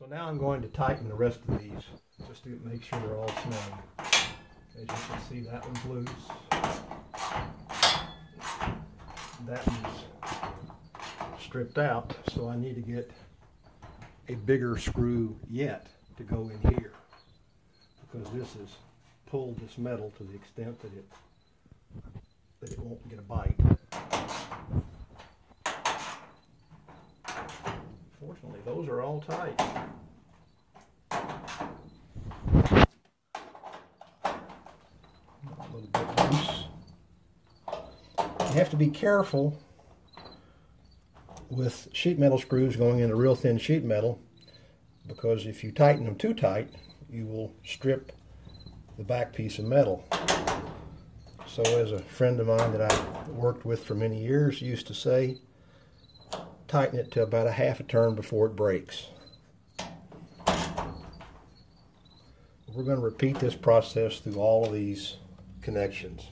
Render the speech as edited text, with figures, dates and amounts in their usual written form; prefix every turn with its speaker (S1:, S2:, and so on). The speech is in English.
S1: So now I'm going to tighten the rest of these just to make sure they're all snug. As you can see, that one's loose. That one's stripped out, so I need to get a bigger screw yet to go in here, because this has pulled this metal to the extent that it won't get a bite. Fortunately, those are all tight. A little bit loose. You have to be careful with sheet metal screws going into real thin sheet metal, because if you tighten them too tight, you will strip the back piece of metal. So as a friend of mine that I worked with for many years used to say, tighten it to about a half a turn before it breaks. We're going to repeat this process through all of these connections.